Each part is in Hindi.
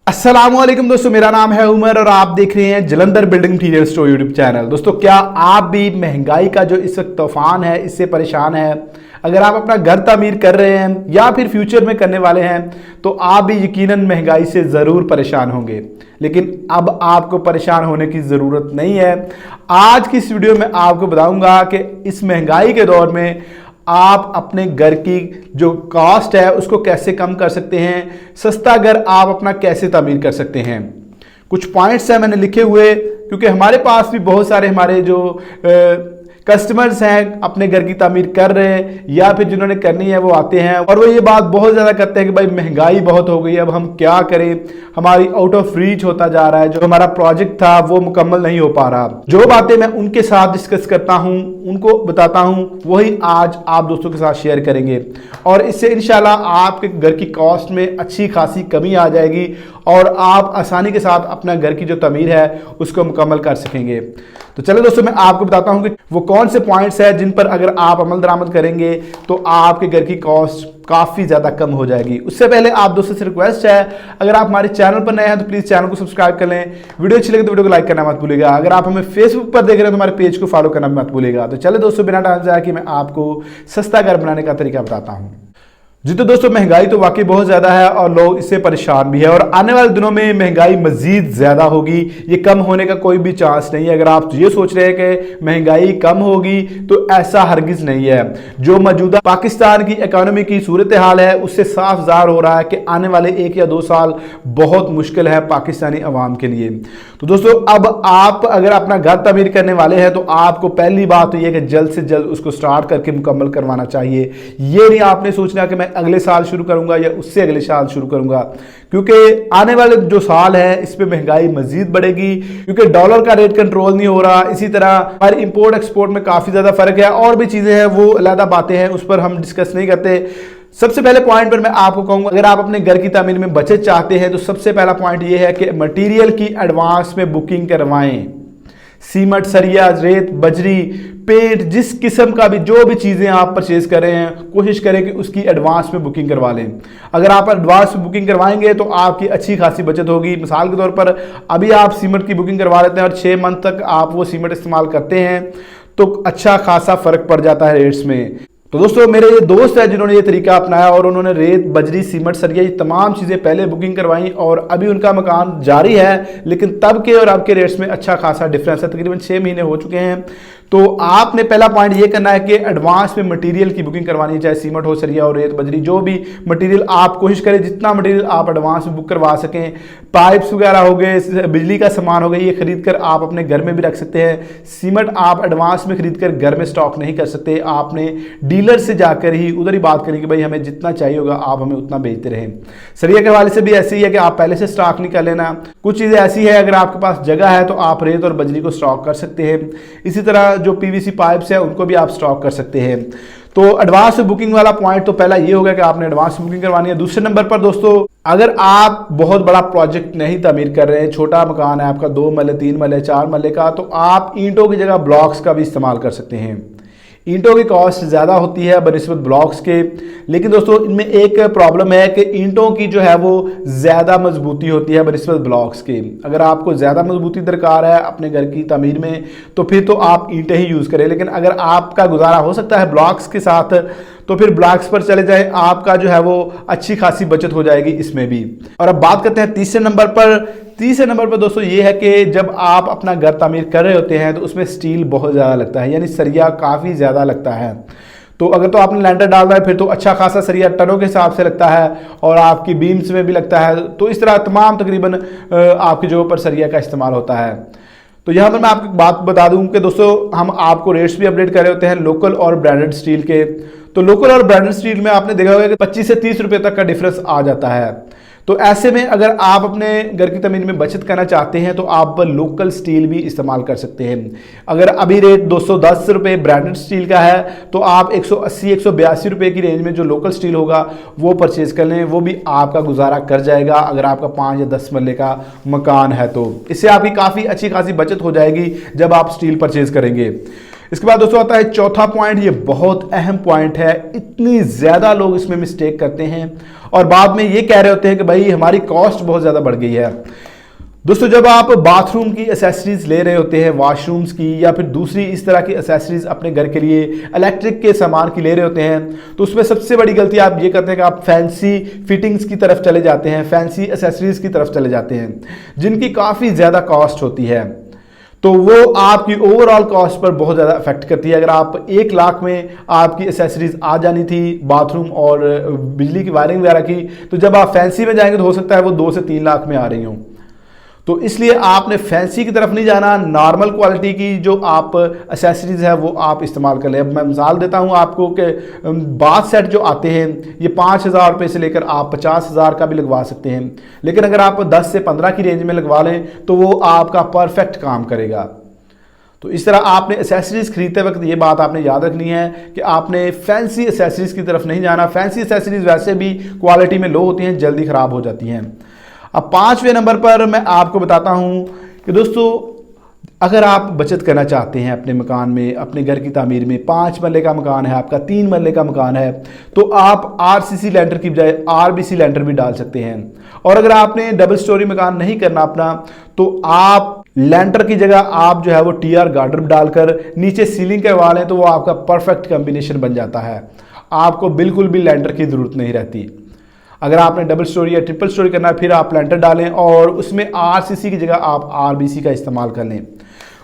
अस्सलामुअलैकुम दोस्तों, मेरा नाम है उमर और आप देख रहे हैं Jalandhar building material store YouTube channel. दोस्तों, क्या आप भी महंगाई का जो इस वक्त तूफान है इससे परेशान है? अगर आप अपना घर तामीर कर रहे हैं या फिर फ्यूचर में करने वाले हैं तो आप भी यकीनन महंगाई से ज़रूर परेशान होंगे, लेकिन अब आपको परेशान होने की ज़रूरत नहीं है। आज की इस वीडियो में आपको बताऊंगा कि इस महंगाई के दौर में आप अपने घर की जो कॉस्ट है उसको कैसे कम कर सकते हैं, सस्ता घर आप अपना कैसे तामीर कर सकते हैं। कुछ पॉइंट्स हैं मैंने लिखे हुए, क्योंकि हमारे पास भी बहुत सारे हमारे जो कस्टमर्स हैं अपने घर की तामीर कर रहे हैं या फिर जिन्होंने करनी है वो आते हैं और वो ये बात बहुत ज़्यादा करते हैं कि भाई महंगाई बहुत हो गई है, अब हम क्या करें, हमारी आउट ऑफ रीच होता जा रहा है, जो हमारा प्रोजेक्ट था वो मुकम्मल नहीं हो पा रहा। जो बातें मैं उनके साथ डिस्कस करता हूं, उनको बताता हूं, वही आज आप दोस्तों के साथ शेयर करेंगे और इससे इंशाल्लाह आपके घर की कॉस्ट में अच्छी खासी कमी आ जाएगी और आप आसानी के साथ अपना घर की जो तामीर है उसको मुकम्मल कर सकेंगे। तो चलो दोस्तों, मैं आपको बताता हूं कि वो कौन से पॉइंट्स हैं जिन पर अगर आप अमल दरामद करेंगे तो आपके घर की कॉस्ट काफ़ी ज़्यादा कम हो जाएगी। उससे पहले आप दोस्तों से रिक्वेस्ट है, अगर आप हमारे चैनल पर नए हैं तो प्लीज़ चैनल को सब्सक्राइब कर लें, वीडियो अच्छी लगे तो वीडियो को लाइक करना मत भूलिएगा। अगर आप हमें फेसबुक पर देख रहे हैं तो हमारे पेज को फॉलो करना मत भूलिएगा। तो चले दोस्तों, बिना टाइम जाए कि मैं आपको सस्ता घर बनाने का तरीका बताता हूँ। जी तो दोस्तों, महंगाई तो वाकई बहुत ज़्यादा है और लोग इससे परेशान भी है और आने वाले दिनों में महंगाई मज़ीद ज़्यादा होगी, ये कम होने का कोई भी चांस नहीं है। अगर आप ये सोच रहे हैं कि महंगाई कम होगी तो ऐसा हरगिज़ नहीं है। जो मौजूदा पाकिस्तान की इकोनॉमी की सूरत हाल है उससे साफ ज़ाहिर हो रहा है कि आने वाले 1 या 2 साल बहुत मुश्किल है पाकिस्तानी अवाम के लिए। तो दोस्तों, अब आप अगर अपना घर तामीर करने वाले हैं तो आपको पहली बात तो यह कि जल्द से जल्द उसको स्टार्ट करके मुकम्मल करवाना चाहिए। ये नहीं आपने सोचना कि मैं अगले साल शुरू करूंगा या उससे अगले साल शुरू करूंगा, क्योंकि आने वाले जो साल है इस पे महंगाई मजीद बढ़ेगी, क्योंकि डॉलर का रेट कंट्रोल नहीं हो रहा। इसी तरह हमारे इंपोर्ट एक्सपोर्ट में काफ़ी ज़्यादा फर्क है और भी चीज़ें हैं, वो अलग बातें हैं, उस पर हम डिस्कस नहीं करते। सबसे पहले पॉइंट पर मैं आपको कहूंगा, अगर आप अपने घर की तामीर में बचत चाहते हैं तो सबसे पहला पॉइंट यह है कि मटेरियल की एडवांस में बुकिंग करवाएं। सीमेंट, सरिया, रेत, बजरी, पेंट, जिस किस्म का भी जो भी चीज़ें आप परचेज कर रहे हैं कोशिश करें कि उसकी एडवांस में बुकिंग करवा लें। अगर आप एडवांस में बुकिंग करवाएंगे तो आपकी अच्छी खासी बचत होगी। मिसाल के तौर पर अभी आप सीमेंट की बुकिंग करवा लेते हैं और 6 मंथ तक आप वो सीमेंट इस्तेमाल करते हैं तो अच्छा खासा फर्क पड़ जाता है रेट्स में। तो दोस्तों, मेरे ये दोस्त हैं जिन्होंने ये तरीका अपनाया और उन्होंने रेत, बजरी, सीमेंट, सरिया ये तमाम चीज़ें पहले बुकिंग करवाई और अभी उनका मकान जारी है, लेकिन तब के और अब के रेट्स में अच्छा खासा डिफरेंस है। तकरीबन 6 महीने हो चुके हैं। तो आपने पहला पॉइंट ये करना है कि एडवांस में मटेरियल की बुकिंग करवानी है, चाहे सीमेंट हो, सरिया हो, रेत, बजरी, जो भी मटेरियल आप कोशिश करें जितना मटेरियल आप एडवांस में बुक करवा सकें। पाइप्स वगैरह हो गए, बिजली का सामान हो गया, ये खरीद कर आप अपने घर में भी रख सकते हैं। सीमेंट आप एडवांस में खरीद कर घर में स्टॉक नहीं कर सकते, आपने डीलर से जाकर ही उधर ही बात करें कि भाई हमें जितना चाहिए होगा आप हमें उतना बेचते रहें। सरिया के हवाले से भी ऐसे ही है कि आप पहले से स्टॉक नहीं कर लेना। कुछ चीज़ें ऐसी है, अगर आपके पास जगह है तो आप रेत और बजरी को स्टॉक कर सकते हैं। इसी तरह जो पीवीसी पाइप्स है उनको भी आप स्टॉक कर सकते हैं। तो एडवांस बुकिंग वाला पॉइंट तो पहला ये होगा कि आपने एडवांस बुकिंग करवानी है। दूसरे नंबर पर दोस्तों, अगर आप बहुत बड़ा प्रोजेक्ट नहीं तामीर कर रहे हैं, छोटा मकान है आपका, 2 महले, 3 महले, 4 महले का, तो आप ईंटों की जगह ब्लॉक्स का भी इस्तेमाल कर सकते हैं। ईंटों की कॉस्ट ज़्यादा होती है बनिस्बत ब्लॉक्स के, लेकिन दोस्तों इनमें एक प्रॉब्लम है कि ईंटों की जो है वो ज़्यादा मजबूती होती है बनिस्बत ब्लॉक्स के। अगर आपको ज़्यादा मजबूती दरकार है अपने घर की तामीर में तो फिर तो आप ईंटें ही यूज़ करें, लेकिन अगर आपका गुजारा हो सकता है ब्लॉक्स के साथ तो फिर ब्लॉक्स पर चले जाएं, आपका जो है वो अच्छी खासी बचत हो जाएगी इसमें भी। और अब बात करते हैं तीसरे नंबर पर। तीसरे नंबर पर दोस्तों ये है कि जब आप अपना घर तामीर कर रहे होते हैं तो उसमें स्टील बहुत ज़्यादा लगता है, यानी सरिया काफ़ी ज़्यादा लगता है। तो अगर तो आपने लैंटर डालना है फिर तो अच्छा खासा सरिया टनों के हिसाब से लगता है और आपकी बीम्स में भी लगता है। तो इस तरह तमाम तकरीबन आपकी जगह पर सरिया का इस्तेमाल होता है। तो यहाँ पर मैं आपको बात बता दूं कि दोस्तों हम आपको रेट्स भी अपडेट कर रहे होते हैं लोकल और ब्रांडेड स्टील के। तो लोकल और ब्रांडेड स्टील में आपने देखा होगा कि 25 से 30 रुपये तक का डिफरेंस आ जाता है। तो ऐसे में अगर आप अपने घर की ज़मीन में बचत करना चाहते हैं तो आप लोकल स्टील भी इस्तेमाल कर सकते हैं। अगर अभी रेट 210 रुपये ब्रांडेड स्टील का है तो आप 180-182 रुपये की रेंज में जो लोकल स्टील होगा वो परचेज कर लें, वो भी आपका गुजारा कर जाएगा अगर आपका 5 या 10 मरले का मकान है। तो इससे आपकी काफ़ी अच्छी खासी बचत हो जाएगी जब आप स्टील परचेज करेंगे। इसके बाद दोस्तों आता है चौथा पॉइंट, ये बहुत अहम पॉइंट है, इतनी ज़्यादा लोग इसमें मिस्टेक करते हैं और बाद में ये कह रहे होते हैं कि भाई हमारी कॉस्ट बहुत ज़्यादा बढ़ गई है। दोस्तों जब आप बाथरूम की एसेसरीज ले रहे होते हैं, वॉशरूम्स की या फिर दूसरी इस तरह की एसेसरीज अपने घर के लिए इलेक्ट्रिक के सामान की ले रहे होते हैं, तो उसमें सबसे बड़ी गलती आप ये करते हैं कि आप फैंसी फिटिंग्स की तरफ चले जाते हैं, फैंसी एसेसरीज की तरफ चले जाते हैं जिनकी काफ़ी ज़्यादा कॉस्ट होती है। तो वो आपकी ओवरऑल कॉस्ट पर बहुत ज़्यादा इफेक्ट करती है। अगर आप 1 लाख में आपकी एसेसरीज आ जानी थी बाथरूम और बिजली की वायरिंग वगैरह की, तो जब आप फैंसी में जाएंगे तो हो सकता है वो 2 से 3 लाख में आ रही हों। तो इसलिए आपने फैंसी की तरफ नहीं जाना, नॉर्मल क्वालिटी की जो आप एसेसरीज है वो आप इस्तेमाल कर लें। अब मैं मिसाल देता हूं आपको कि बाथ सेट जो आते हैं ये 5,000 रुपये से लेकर आप 50,000 का भी लगवा सकते हैं, लेकिन अगर आप 10 से 15 की रेंज में लगवा लें तो वो आपका परफेक्ट काम करेगा। तो इस तरह आपने एसेसरीज खरीदते वक्त ये बात आपने याद रखनी है कि आपने फैंसी एसेसरीज की तरफ नहीं जाना। फैंसी एसेसरीज वैसे भी क्वालिटी में लो होती हैं, जल्दी ख़राब हो जाती हैं। अब 5वें नंबर पर मैं आपको बताता हूं कि दोस्तों अगर आप बचत करना चाहते हैं अपने मकान में, अपने घर की तामीर में, 5 मरले का मकान है आपका, 3 मरले का मकान है, तो आप आरसीसी लैंटर की बजाय आरबीसी लैंटर भी डाल सकते हैं। और अगर आपने डबल स्टोरी मकान नहीं करना अपना, तो आप लैंटर की जगह आप जो है वो टीआर गार्डर डालकर नीचे सीलिंग करवा लें, तो वो आपका परफेक्ट कॉम्बिनेशन बन जाता है। आपको बिल्कुल भी लैंटर की ज़रूरत नहीं रहती। अगर आपने डबल स्टोरी या ट्रिपल स्टोरी करना है फिर आप लैंटर डालें और उसमें आरसीसी की जगह आप आरबीसी का इस्तेमाल कर लें।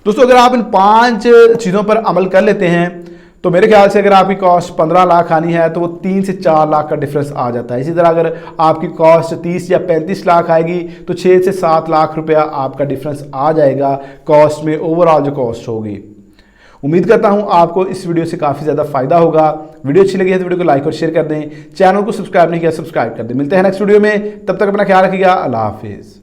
दोस्तों अगर आप इन 5 चीज़ों पर अमल कर लेते हैं तो मेरे ख्याल से अगर आपकी कॉस्ट 15 लाख आनी है तो वो 3 से 4 लाख का डिफरेंस आ जाता है। इसी तरह अगर आपकी कॉस्ट 30 या 35 लाख आएगी तो 6 से 7 लाख रुपया आपका डिफरेंस आ जाएगा कॉस्ट में, ओवरऑल जो कॉस्ट होगी। उम्मीद करता हूं आपको इस वीडियो से काफ़ी ज़्यादा फायदा होगा। वीडियो अच्छी लगी है तो वीडियो को लाइक और शेयर कर दें, चैनल को सब्सक्राइब नहीं किया सब्सक्राइब कर दें। मिलते हैं नेक्स्ट वीडियो में, तब तक अपना ख्याल रखिएगा। अल्लाह हाफिज़।